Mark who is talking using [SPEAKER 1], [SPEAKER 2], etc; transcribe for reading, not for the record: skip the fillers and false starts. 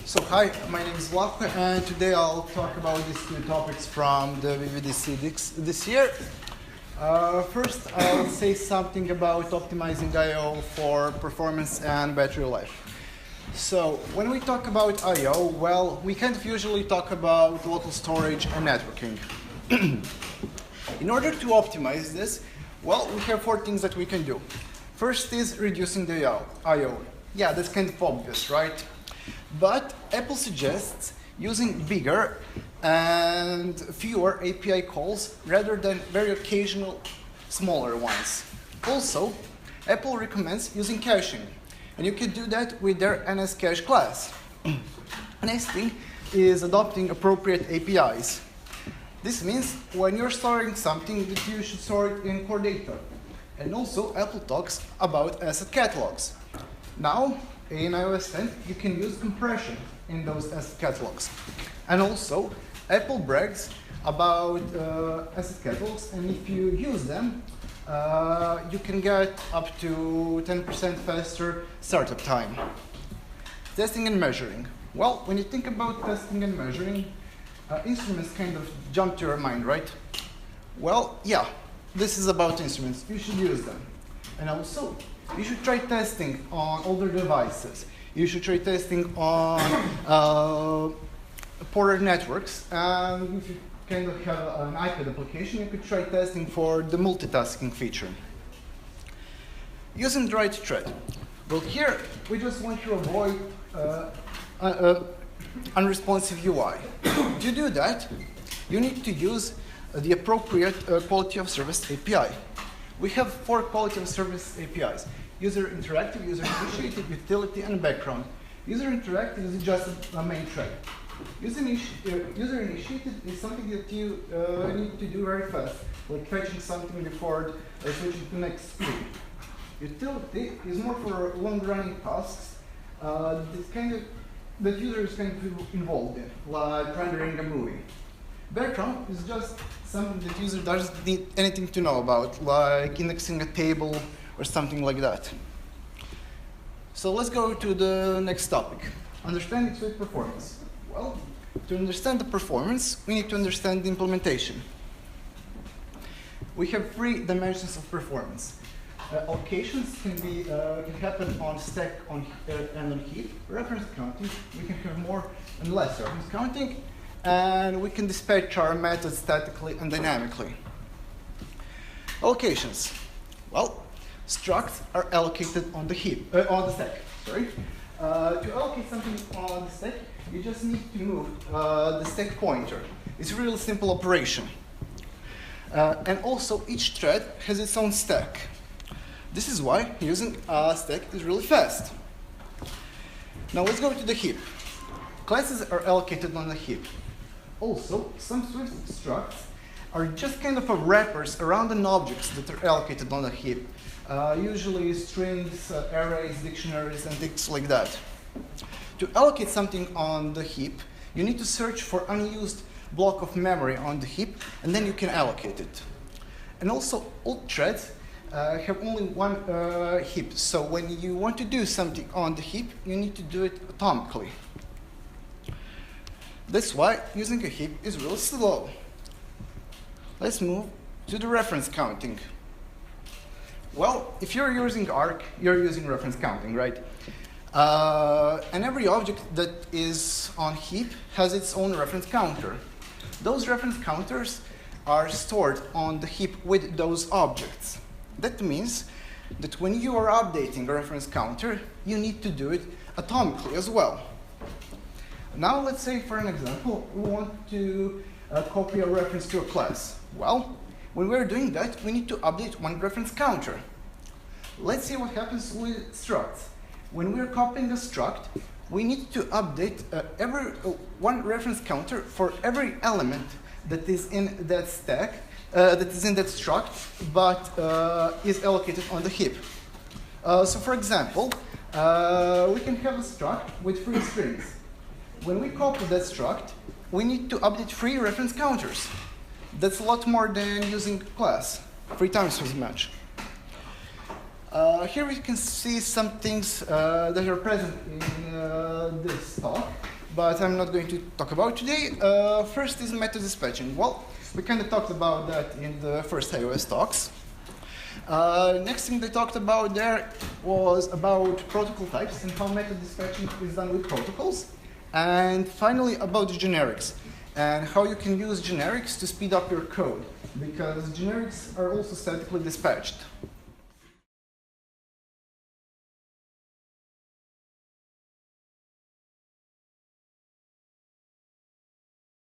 [SPEAKER 1] So hi, my name is Vlaho, and today I'll talk about these two topics from the WWDC this year. First, I'll say something about optimizing I/O for performance and battery life. So when we talk about I/O, well, we kind of usually talk about local storage and networking. In order to optimize this, well, we have four things that we can do. First is reducing the I/O. Yeah, that's kind of obvious, right? But Apple suggests using bigger and fewer API calls rather than very occasional smaller ones. Also, Apple recommends using caching, and you can do that with their NSCache class. Next thing is adopting appropriate APIs. This means when you're storing something, that you should store it in core data. And also, Apple talks about asset catalogs. Now, in iOS 10, you can use compression in those asset catalogs. And also, Apple brags about asset catalogs, and if you use them, you can get up to 10% faster startup time. Testing and measuring. Well, when you think about testing and measuring, instruments kind of jump to your mind, right? Well, yeah, this is about instruments. You should use them. And also, you should try testing on older devices. You should try testing on porter networks. And if you kind of have an iPad application, you could try testing for the multitasking feature. Using the right thread. Well, here, we just want to avoid unresponsive UI. To do that, you need to use the appropriate quality of service API. We have four quality of service APIs: user interactive, user initiated, utility, and background. User interactive is just a main thread. User initiated is something that you need to do very fast, like fetching something before switching to next screen. Utility is more for long-running tasks that user is kind of involved in, like rendering a movie. Background is just something that user doesn't need anything to know about, like indexing a table or something like that. So let's go to the next topic, understanding swift performance. Well, to understand the performance, we need to understand the implementation. We have three dimensions of performance. Allocations can happen on stack and on heap. Reference counting, we can have more and less reference counting, and we can dispatch our methods statically and dynamically. Allocations. Well, structs are allocated on the heap, on the stack. Sorry. To allocate something on the stack, you just need to move the stack pointer. It's a really simple operation. And also, each thread has its own stack. This is why using a stack is really fast. Now let's go to the heap. Classes are allocated on the heap. Also, some Swift structs are just kind of wrappers around an objects that are allocated on the heap. Usually strings, arrays, dictionaries, and things like that. To allocate something on the heap, you need to search for unused block of memory on the heap, and then you can allocate it. And also, all threads have only one heap. So when you want to do something on the heap, you need to do it atomically. That's why using a heap is really slow. Let's move to the reference counting. Well, if you're using Arc, you're using reference counting, right? And every object that is on heap has its own reference counter. Those reference counters are stored on the heap with those objects. That means that when you are updating a reference counter, you need to do it atomically as well. Now let's say, for an example, we want to copy a reference to a class. Well, when we're doing that, we need to update one reference counter. Let's see what happens with structs. When we're copying a struct, we need to update one reference counter for every element that is in that stack, that is in that struct, but is allocated on the heap. So for example, we can have a struct with 3 strings. When we copy that struct, we need to update 3 reference counters. That's a lot more than using class, 3 times as much. Here we can see some things that are present in this talk. but I'm not going to talk about today. First is method dispatching. Well, we kind of talked about that in the first iOS talks. Next thing they talked about there was about protocol types and how method dispatching is done with protocols. And finally, about the generics and how you can use generics to speed up your code, because generics are also statically dispatched.